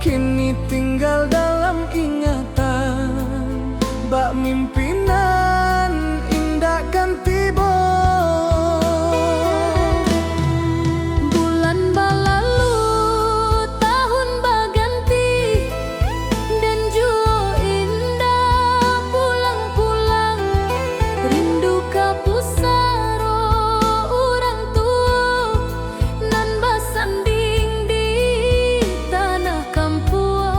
kini tinggal dalam ingatan. Bak mimpinan indah kan tiba. Bulan balalu, tahun baganti, dan jua indah pulang-pulang. Rindu ka pusaro urang tua, nan basanding di tanah kampuang.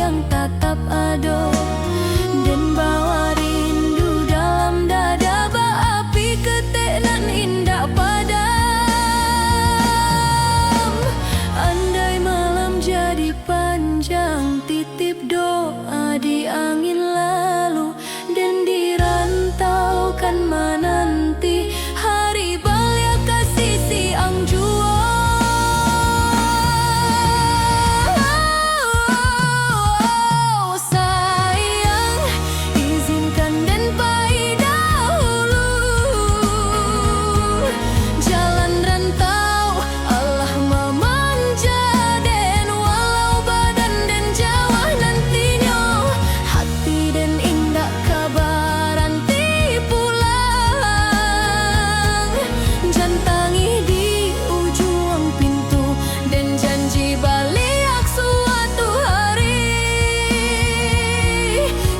yang tatap ado, dan bawa rindu dalam dada berapi ketek nan indah padam. Andai malam jadi panjang, titip doa di angin lalu, dan dirantaukan menanti hari balia kasih siang jua. Sayang, izinkan dan pai dahulu jalan rantau Allah memanja, dan walau badan dan jauh nantinya hati dan indah kabaran ti pulang. Jantangi di ujung pintu dan janji balik suatu hari.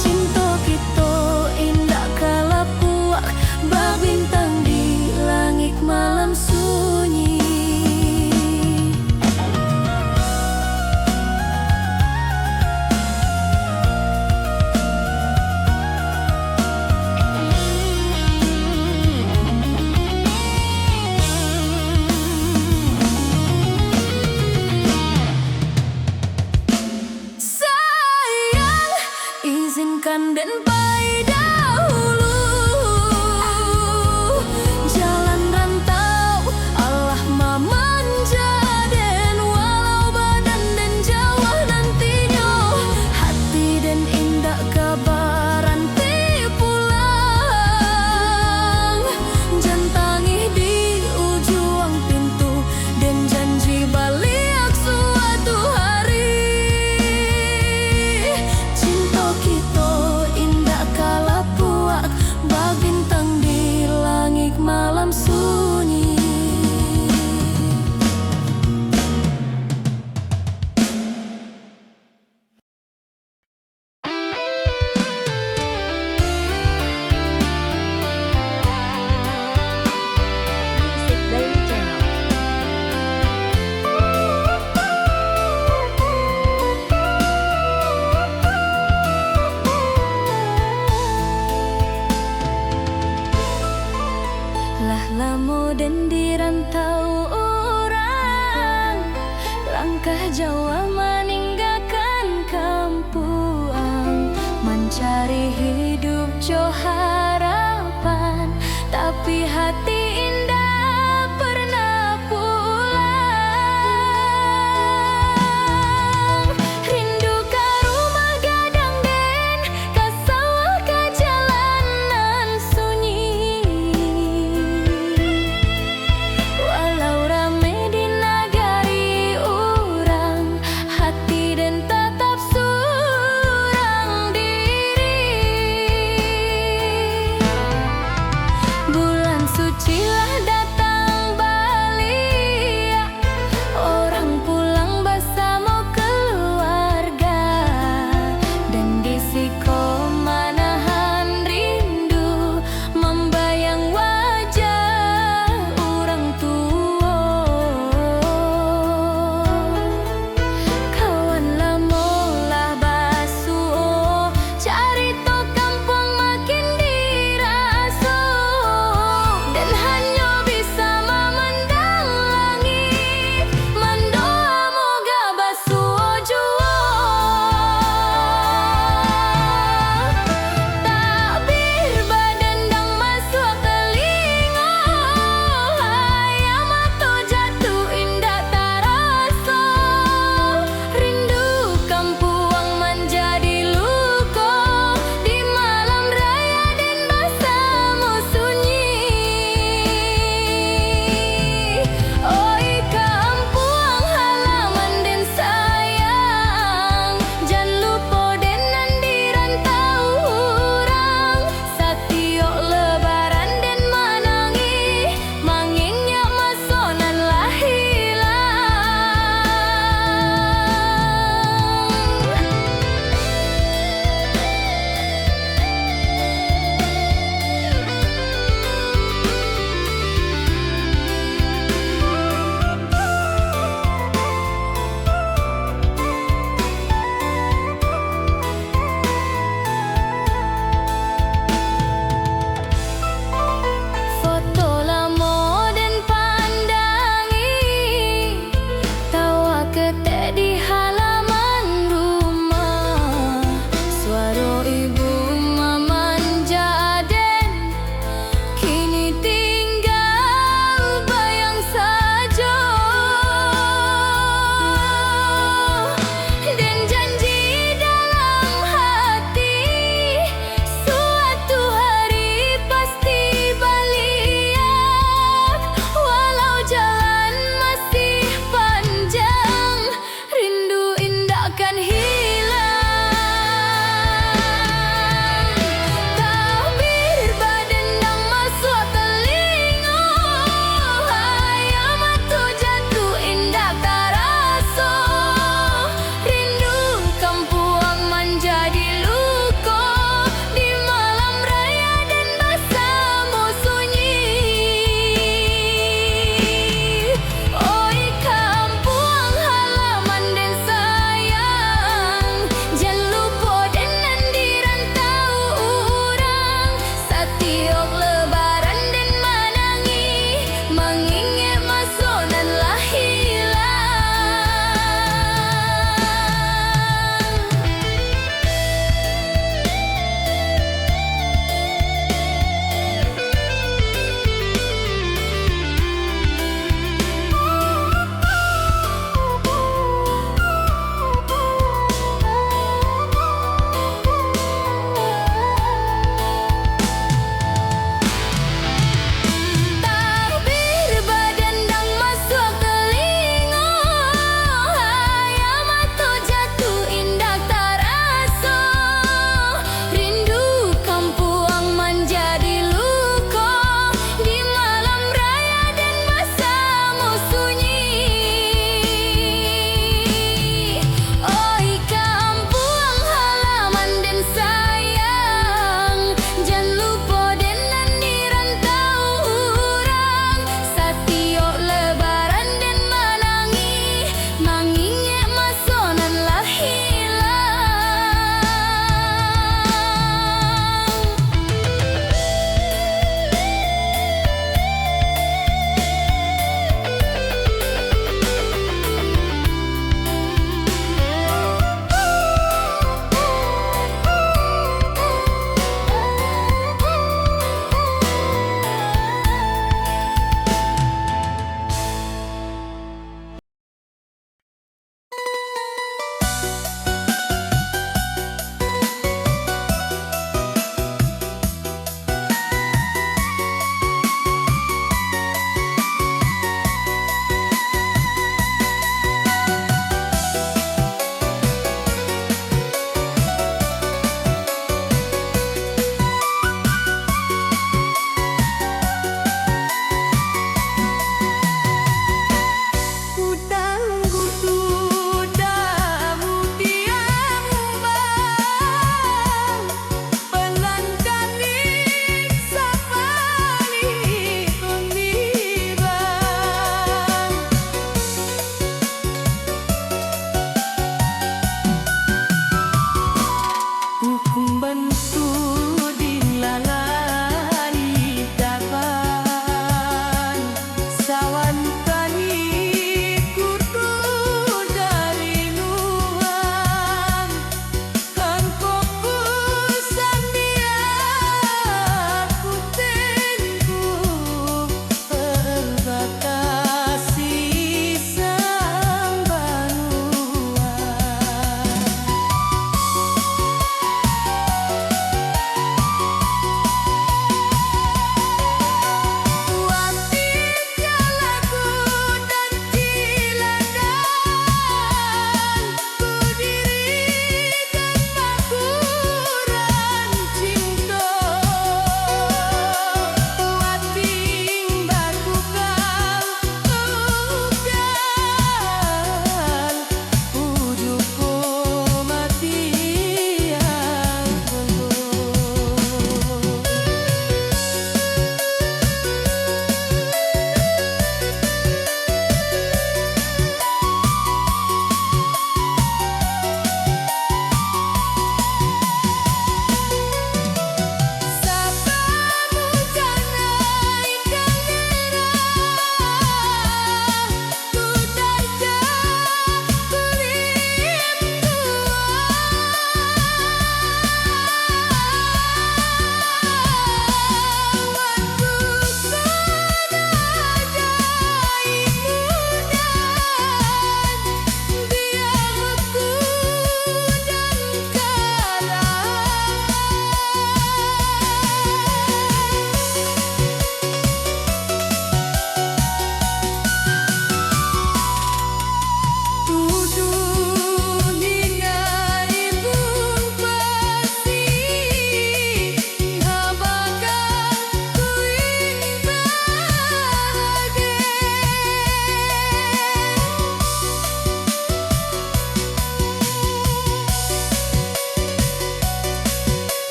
Cinta kita indah kala puak bak bintang di langit malam sunyi. Sayang, izinkan dan pai dahulu jalan rantau Allah memanja, dan walau badan dan jauh nantinya hati dan indah kabaran ti pulang. Jantangi di ujung pintu dan janji balik suatu hari. Cinta kita indah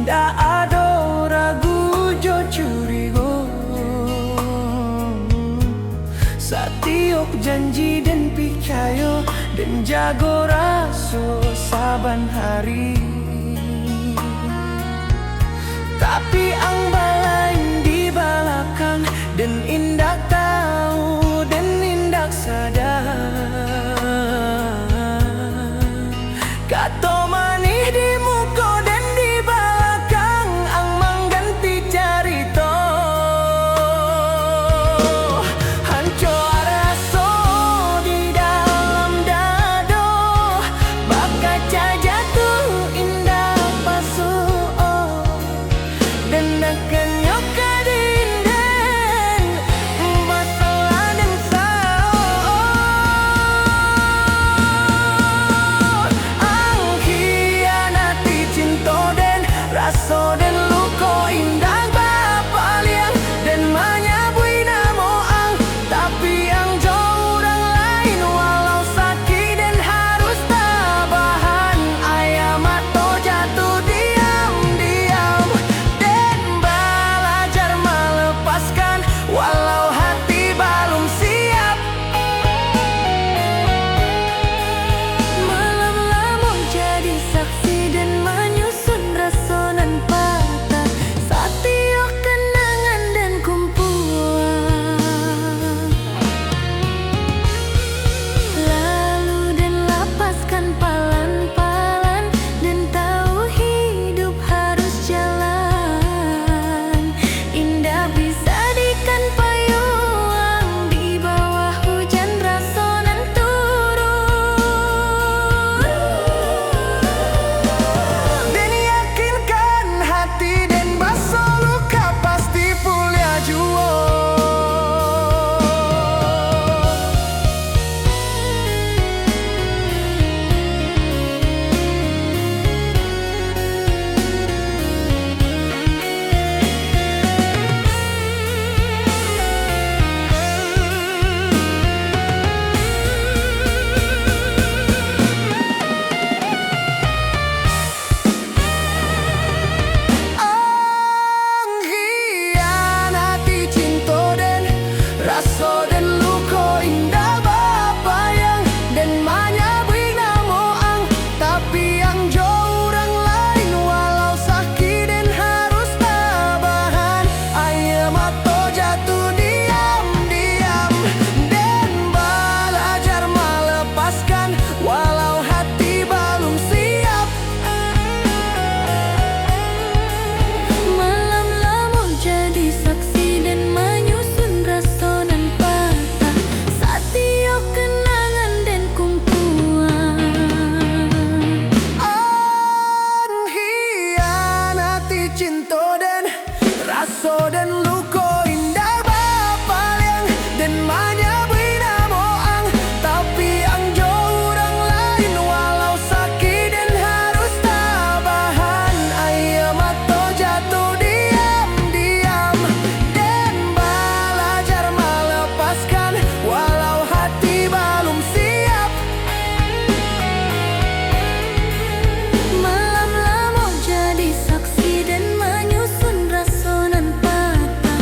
ndak ada ragu jo curigo. Satiok janji dan picayo dan jago raso saban hari. Tapi ang balain di belakang dan indak tahu dan indak sadar. Kato manih di muka dan di belakang ang mengganti carito. Hancur raso di dalam dado, bakaca jatuh indah pasuo. Dan akan nyoka dinden masalah dan sao. Ang hianati cinta dan raso dan luko indah bapaliang dan menyabui namo ang. Tapi ang jauh orang lain walau sakit dan harus tabahan. Ayam atau jatuh diam-diam dan belajar melepaskan walau hati belum siap. Malam lamun jadi saksi dan menyusun rasonan patah. Satiok kenangan dan kumpulan. Lalu dan lapaskan palan-palan dan tahu hidup harus jalan. Indah bisa dikan payung di bawah hujan rasonan turun. Dan yakinkan hati dan basuh luka pasti pulih jua. Ang hianati cinta dan raso dan luko indah bapayang dan menyabui namo ang. Tapi ang jauh orang lain walau sakit dan harus tabahan. Ayam atau jatuh diam-diam dan belajar melepaskan walau hati belum siap. Malam lamun jadi saksi dan menyusun rasonan patah. Satiok kenangan dan kumpulan. Ang hianati cinta dan raso dan luko indah bapaliang dan menyabui namo ang. Tapi ang jauh orang lain walau sakit dan harus tabahan. Ayam atau jatuh diam-diam dan belajar melepaskan walau hati belum siap. Malam lamun jadi saksi dan menyusun rasonan patah.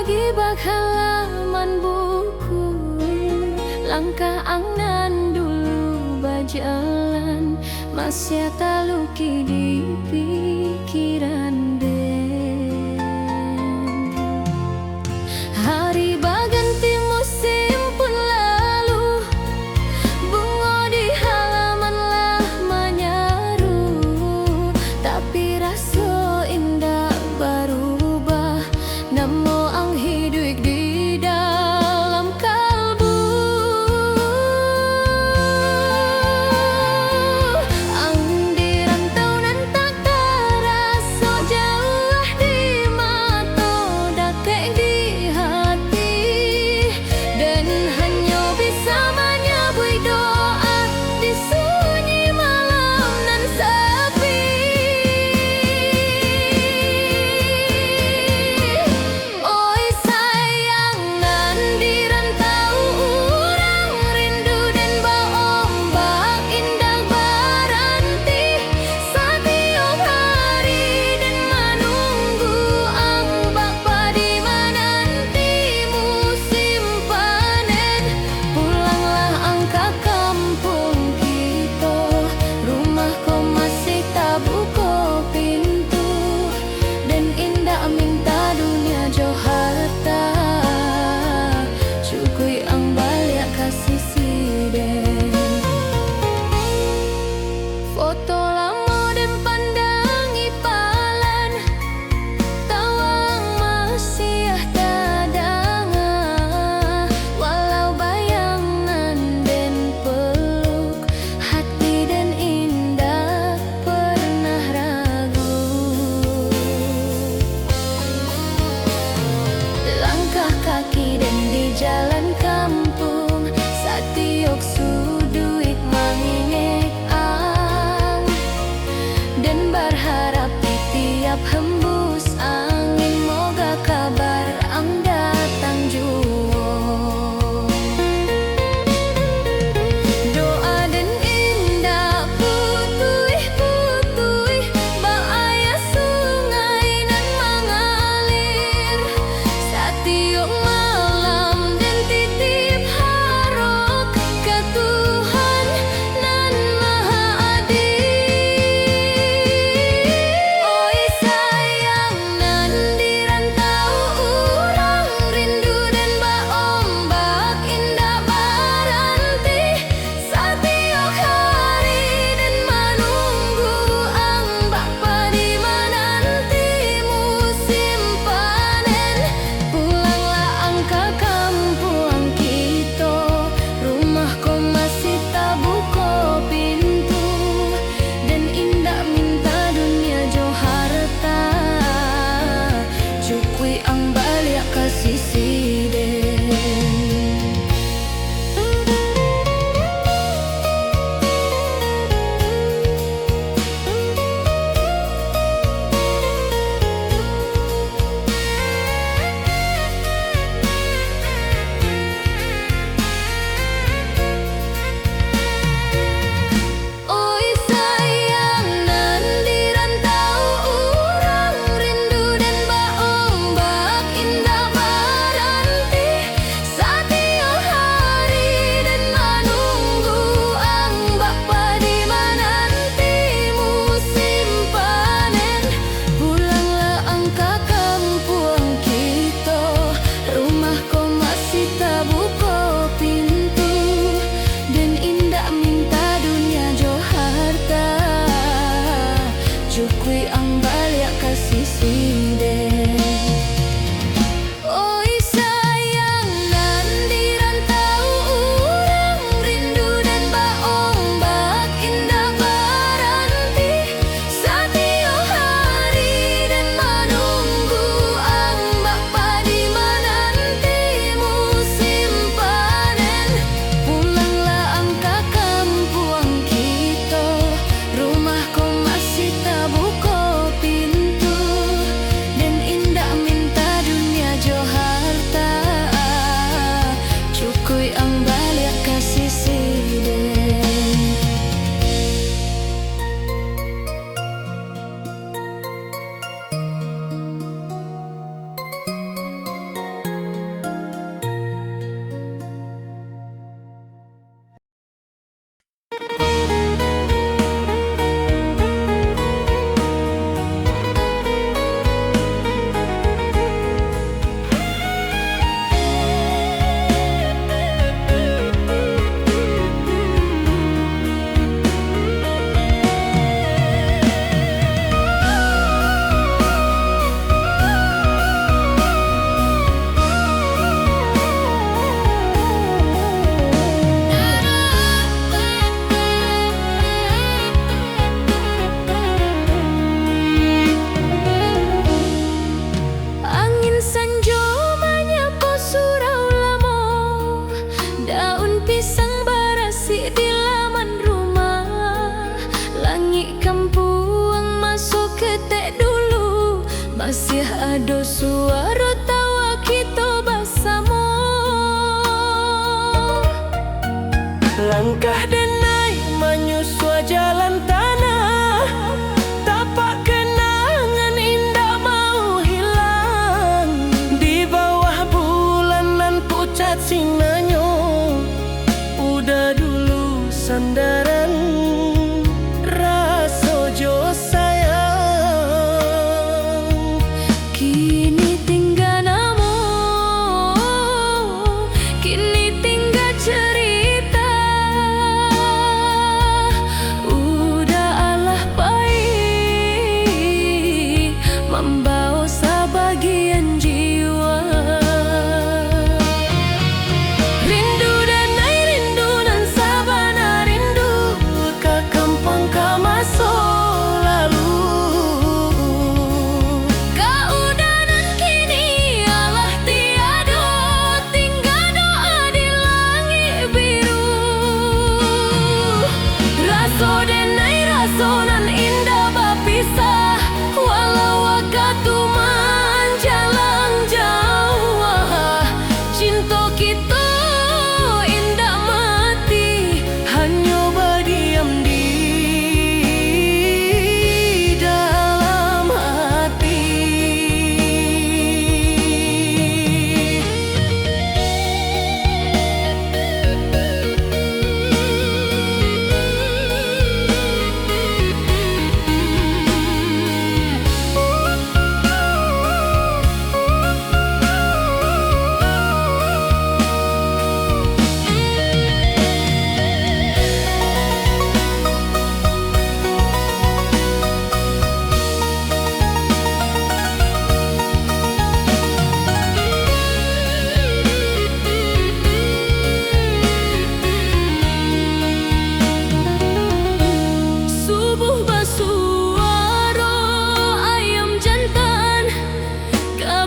lagi bak halaman buku, langkah angnan dulu berjalan, masih tak luki di pikiran den. Hari berganti musim pun lalu, bunga di halaman lah menyaru, tapi rasa indah berubah, namo ang hidup di dalam kalbu. Ang dirantau nan tak terasa jauh di mata, dakek di hati, dan hanya bisa menyebut doa di sunyi malam nan sepi. Oi sayang nan dirantau urang rindu dan berombak indah berhenti setiap hari dan menunggu ang bapa di menanti musim panen. Pulanglah ang ke kampung kita, rumah kau masih tak buka pintu, dan indah minta dunia jauh harta, cukui ang balik kasih siden. Foto lama dan pandangi palan, tawang masih tadanga, walau bayangan dan peluk, hati dan indah pernah ragu. Langkah kaki dan di jalan kampung, satiok suduit mengingat ang, dan berharap di tiap hembus angin moga kabar ang datang jua. Doa dan indah putui-putui, bahaya sungai nan mengalir setiap malam, dan titip harap ke Tuhan nan maha adil. Oi sayang nan dirantau urang rindu dan berombak indah berhenti setiap hari, dan menunggu ang bapa di menanti musim panen. Pulanglah ang ke kampung kita, rumah kau masih tak buka pintu, dan indah minta dunia jauh harta, cukui ang balik kasih siden. Oi sayang nan dirantau urang rindu dan berombak indah berhenti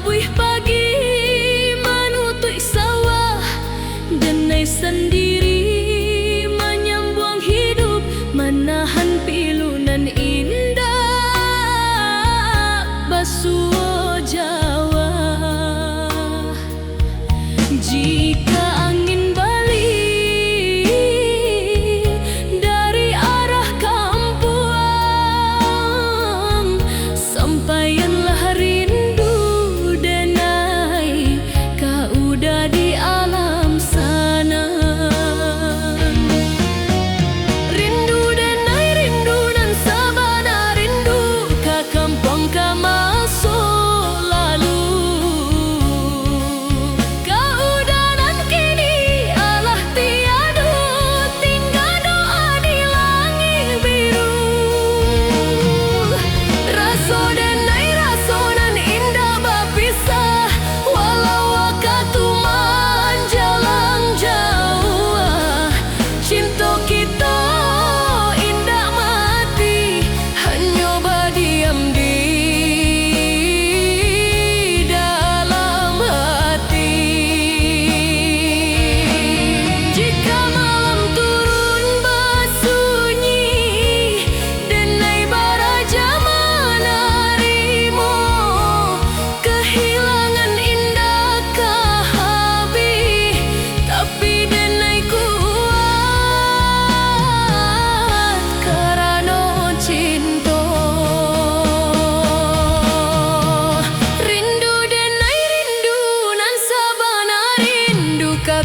buih pagi menutup sawah, denai sendiri menyambung hidup, menahan pilunan indah basuh Jawa. Jika angin balik dari arah kampung, sampaianlah rindu denai, kau udah di alam sana. Rindu denai, rindu nan sabana, rindu ka kampung ka masuk lalu.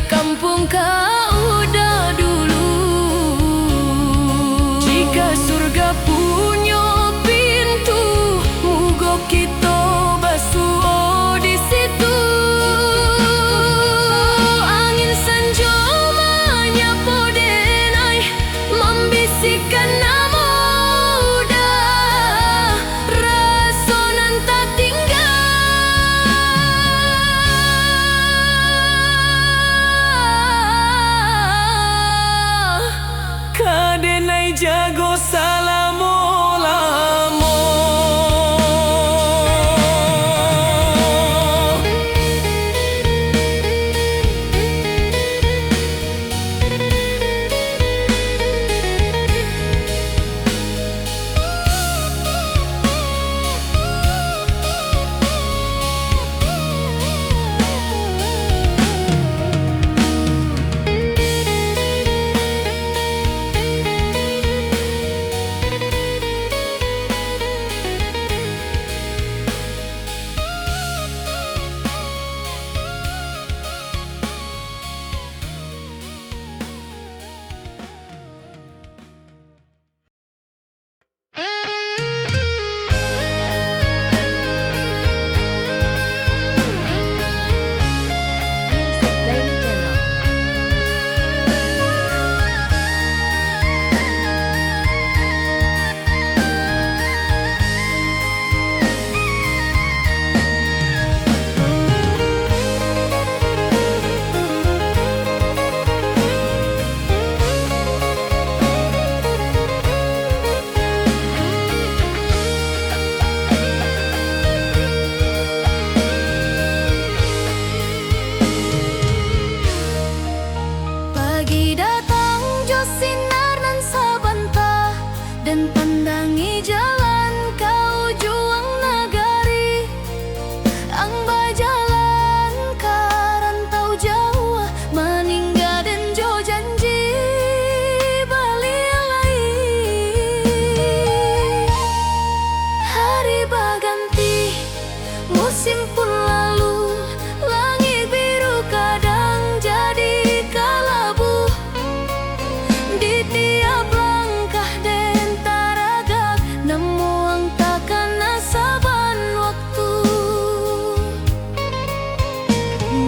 Kampung kau udah dulu. Jika surga punya pintu, mugo kita basuh di situ. Angin senja menyapa denai, membisikkan nama udah, rasa nan tak tinggal. Kadenai jago salamo-lamo. Pagi datang jo sinar nan sabantah, dan pandangi jalan kau juang nagari. Ang bajalan ka rantau Jawa, maningga dan jo janji balialai. Hari baganti, musim pun lalu, langit biru kadang jadi kalabu. Di tiap langkah den taragak, nemu ang takkan nasaban waktu.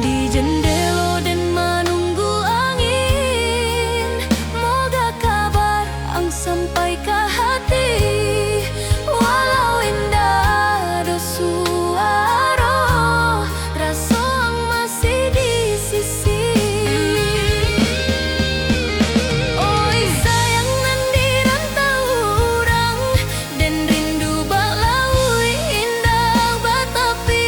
Di jendela den menunggu angin, moga kabar ang sampai ke hati. Walau indah do suara, rasa ang masih di sisi. Oi sayang nan di rantau urang, dan rindu bak laui indah batapi.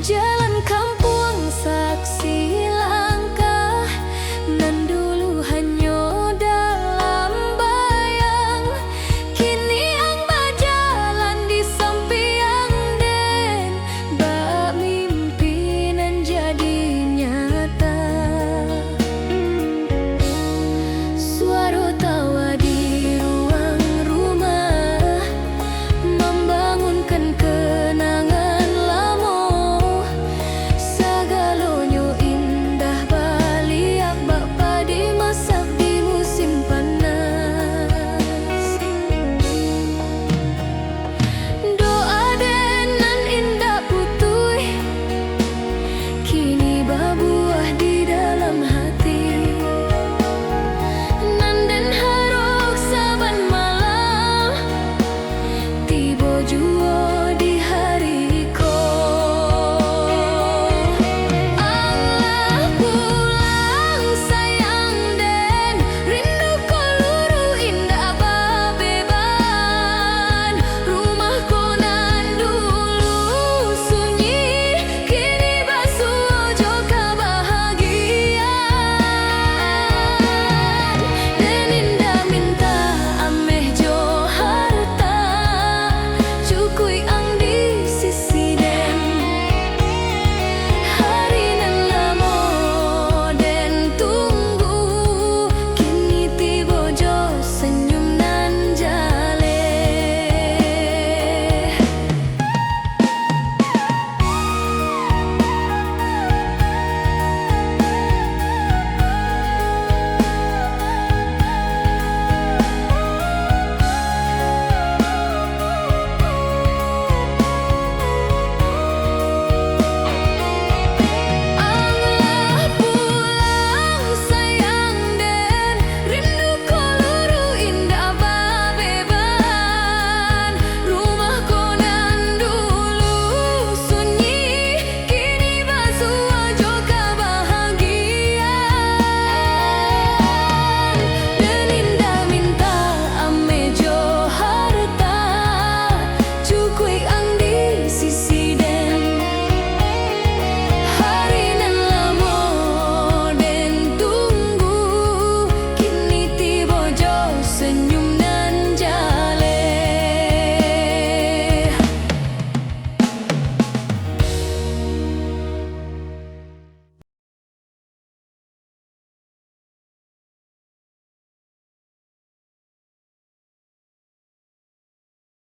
jalan